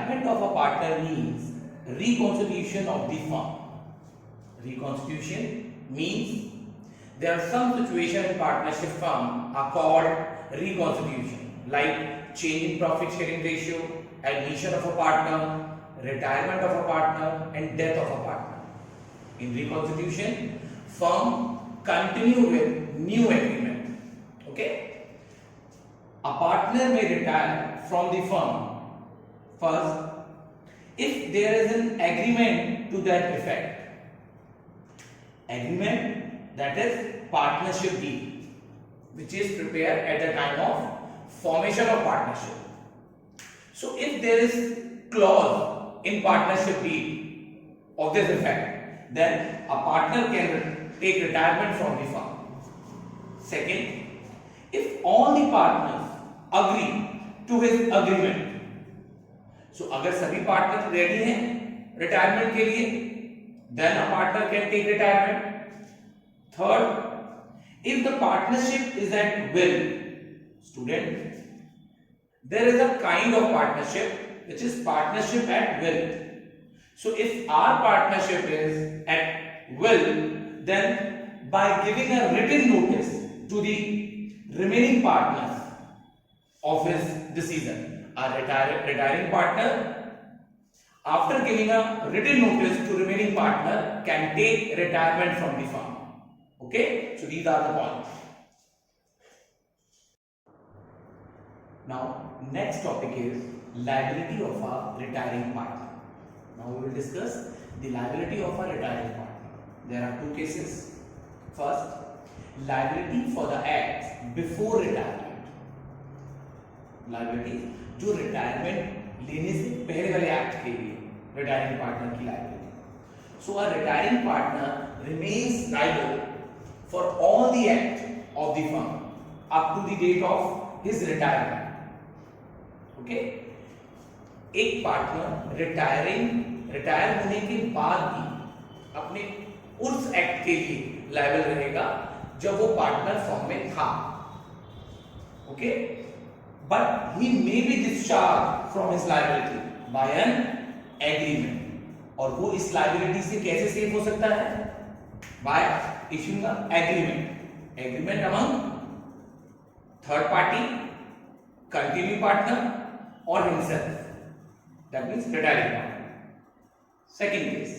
retirement of a partner means reconstitution of the firm. Reconstitution means there are some situations in partnership firm are called reconstitution, like change in profit sharing ratio, admission of a partner, retirement of a partner, and death of a partner. In reconstitution, firm continue with new agreement. Okay? A partner may retire from the firm first if there is an agreement to that effect. Agreement, that is partnership deed, which is prepared at the time of formation of partnership. So if there is clause in partnership deed of this effect, then a partner can take retirement from the firm. Second, if all the partners agree to his agreement, so अगर सभी partner ready हैं retirement के लिए, then a partner can take retirement. Third, if the partnership is at will, student, there is a kind of partnership which is partnership at will. So if our partnership is at will, then by giving a written notice to the remaining partners of his decision, a retiring partner, after giving a written notice to remaining partner, can take retirement from the firm. Okay, so these are the points. Now, next topic is liability of a retiring partner. Now we will discuss the liability of a retiring partner. There are two cases. First, liability for the acts before retirement. Liability जो retirement लेने से पहले वाले act के लिए retiring partner की liability. So a retiring partner remains liable for all the act of the firm up to the date of his retirement. Okay, एक partner retire होने के बाद भी अपने उस एक्ट के लिए लायबल रहेगा जब वो पार्टनर फर्म में था. Okay, but he may be discharged from his liability by an agreement. और वो इस liability से कैसे सेव हो सकता है? By issuing an agreement among third party, continuing partner or himself. That means retiring partner. Second case,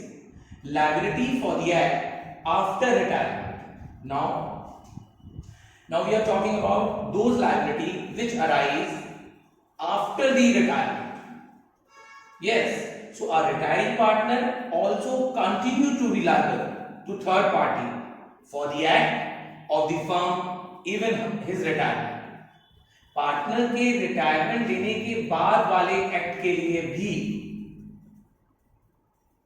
liability for the act after retirement. Now we are talking about those liability which arise after the retirement. Yes, so a retiring partner also continue to be liable to third party for the act of the firm even his retirement. Partner के retirement लेने के बाद वाले act के लिए भी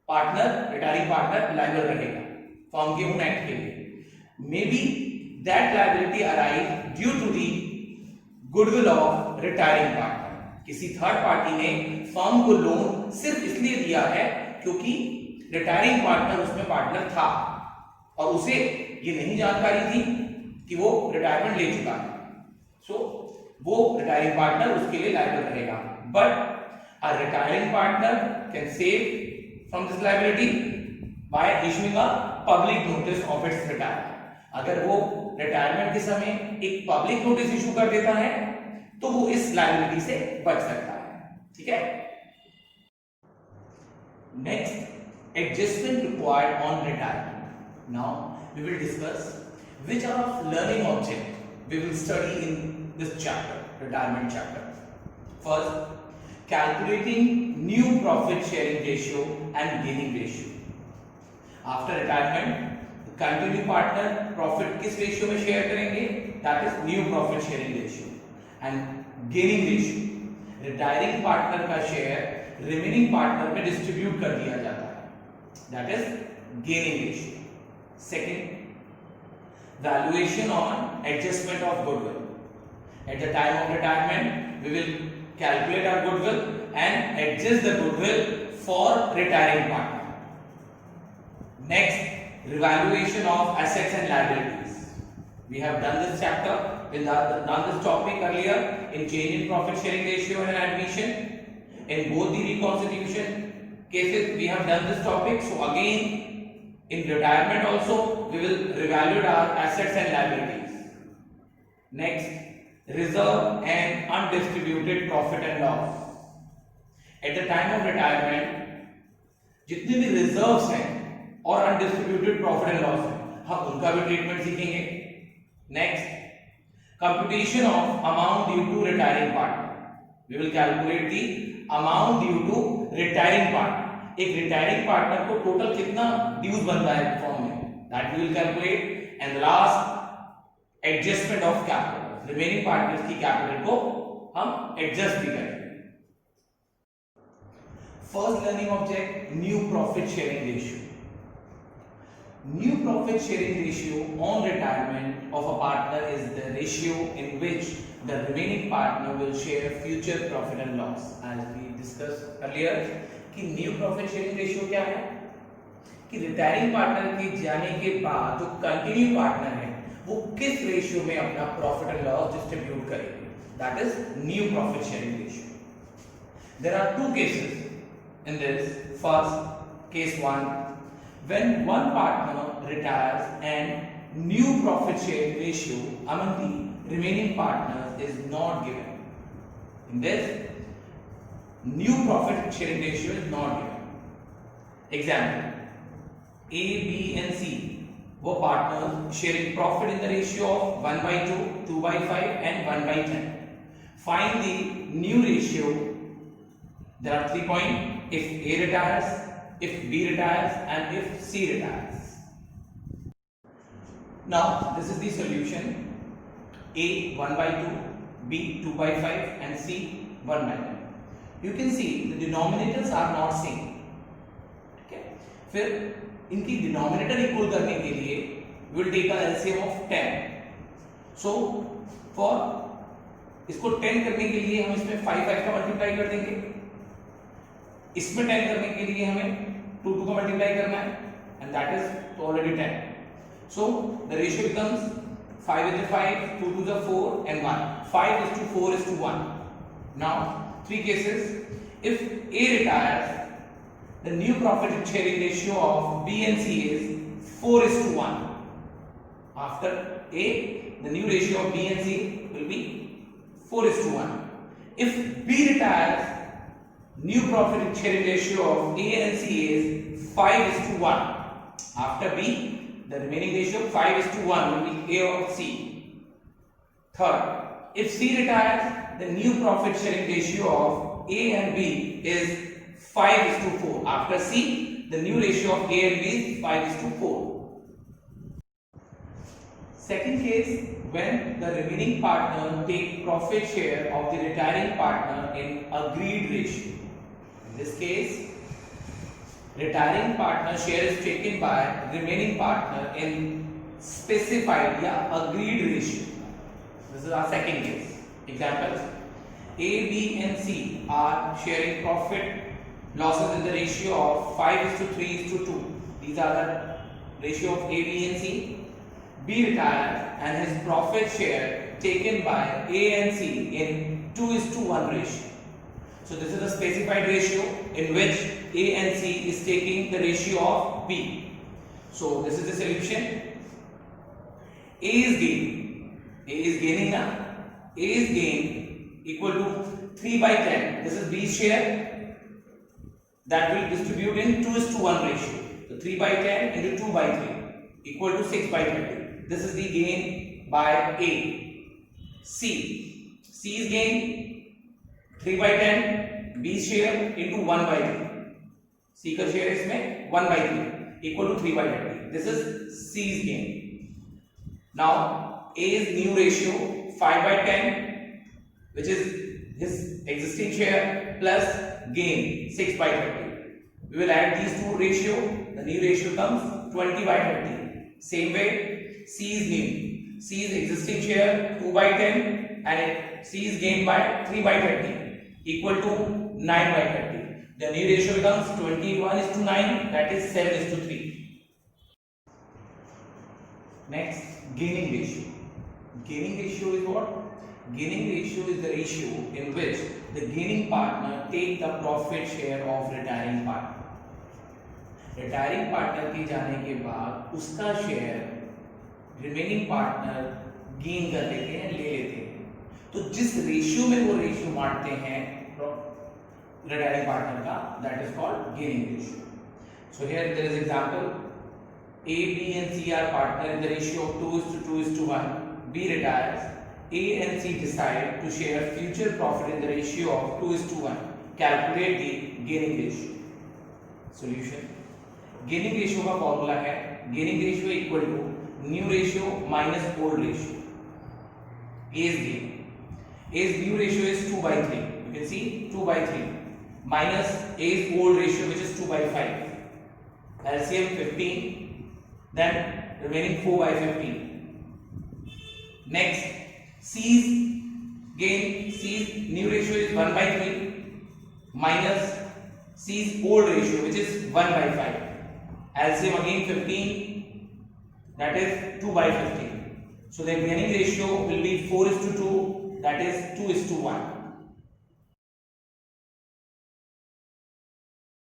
retiring partner liable रहेगा firm के उन एक्ट के लिए. May be that liability arise due to the goodwill of retiring partner. किसी थर्ड पार्टी ने फर्म को लोन सिर्फ इसलिए दिया है क्योंकि रिटायरिंग पार्टनर उसमें पार्टनर था और उसे ये नहीं जानकारी थी कि वो रिटायरमेंट ले चुका है. सो वो रिटायरिंग पार्टनर उसके लिए लायबल रहेगा. But a retiring partner can save from this liability bye issuing a public notice of its retirement. अगर वो रिटायरमेंट के समय एक पब्लिक नोटिस इशू कर देता है तो वो इस लायबिलिटी से बच सकता है. ठीक है. Next, adjustment required on retirement. Now we will discuss which are of learning object we will study in this chapter, retirement chapter. First, calculating new profit sharing ratio and gaining ratio. After retirement, continue partner profit किस ratio में share करेंगे? That is new profit sharing ratio. And gaining ratio, retiring partner का share remaining partner में distribute कर दिया जाता है. That is gaining ratio. Second, valuation on adjustment of goodwill. At the time of retirement we will calculate our goodwill and adjust the goodwill for retiring partner. Next, revaluation of assets and liabilities. We have done this chapter, we have done this topic earlier in change in profit sharing ratio and admission. in both the reconstitution cases we have done this topic. So again in retirement also we will revalue our assets and liabilities. Next, reserve and undistributed profit and loss. At the time of retirement जितने भी reserves हैं और undistributed profit and loss है हम उनका भी treatment सीखेंगे. Next, computation of amount due to retiring partner. We will calculate the amount due to retiring partner. एक रिटायरिंग पार्टनर को टोटल कितना ड्यूज बनता है फॉर्म में, that we will calculate. And last, adjustment of capital. Remaining partners की capital को हम adjust भी करेंगे. First learning object, new profit sharing ratio. New profit sharing ratio on retirement of a partner is the ratio in which the remaining partner will share future profit and loss. As we discussed earlier कि new profit sharing ratio क्या है कि retiring partner के जाने के बाद जो continue partner है वो किस ratio में अपना profit and loss distribute करेंगे. That is new profit sharing ratio. There are two cases in this. First, case 1, when one partner retires and new profit sharing ratio among the remaining partners is not given. In this, new profit sharing ratio is not given. Example, A, B and C were partners sharing profit in the ratio of 1/2, 2/5 and 1/10. Find the new ratio. There are 3 points. If A retires, if B retires and if C retires. Now this is the solution. A 1/2, B 2/5 and C 1/10. You can see the denominators are not same. Okay. फिर इनकी denominator equal करने के लिए we will take a LCM of 10. So for इसको 10 करने के लिए हम इसमें 5 का मल्टीप्लाई कर देंगे. इसमें 10 करने के लिए हमें 2 का मल्टीप्लाई करना है and that is already 10. So the ratio becomes 5 into 5, 2 to the 4 and 1. 5:4:1. Now 3 cases. If A retires, the new profit sharing ratio of B and C is 4:1. After A, the new ratio of B and C will be 4:1. If B retires, new profit sharing ratio of A and C is 5:1. After B, the remaining ratio 5:1 will be A of C. Third, if C retires, the new profit sharing ratio of A and B is 5:4. After C, the new ratio of A and B is 5:4. Second case, when the remaining partner take profit share of the retiring partner in agreed ratio. In this case, retiring partner share is taken by remaining partner in specified या agreed ratio. This is our second case. Examples: A, B and C are sharing profit losses in the ratio of 5:3:2. These are the ratio of A, B and C. B retires and his profit share taken by A and C in 2:1 ratio. So this is a specified ratio in which A and C is taking the ratio of B. So this is the solution. A is gaining now. A is gain equal to 3/10. This is B's share that will distribute in 2:1 ratio. So 3/10 into 2/3 equal to 6/20. This is the gain by A. C is gain 3/10, B share into 1/3. C का share इसमें 1/3 equal to 3/20. This is C's gain. Now A's new ratio 5/10, which is his existing share plus gain 6/30. We will add these two ratio. The new ratio comes 20/30. Same way, C's new. C's existing share 2/10 and C's gain by 3/30 equal to 9/30. The new ratio becomes 21:9, that is 7:3. Next, gaining ratio. Gaining ratio is what? Gaining ratio is the ratio in which the gaining partner take the profit share of retiring partner. Retiring partner के जाने के बाद उसका share remaining partner gain कर लेते हैं, ले लेते हैं। तो जिस रेशियो में वो रेशियो बांटते हैं रिटायरिंग पार्टनर का, that is called gaining ratio. So here there is example, A, B and C are partner in the ratio of 2:2:1. B retires. A and C decide to share future profit in the ratio of 2:1. Calculate the gaining ratio. Solution. Gaining ratio का formula है gaining ratio equal to new ratio minus old ratio. A's gain. A's new ratio is 2/3. You can see 2/3 minus A's old ratio which is 2/5. LCM 15. Then remaining 4/15. Next, C's gain. C's new ratio is 1/3 minus C's old ratio which is 1/5. LCM again 15, that is 2/15. So the gaining ratio will be 4:2, that is 2:1.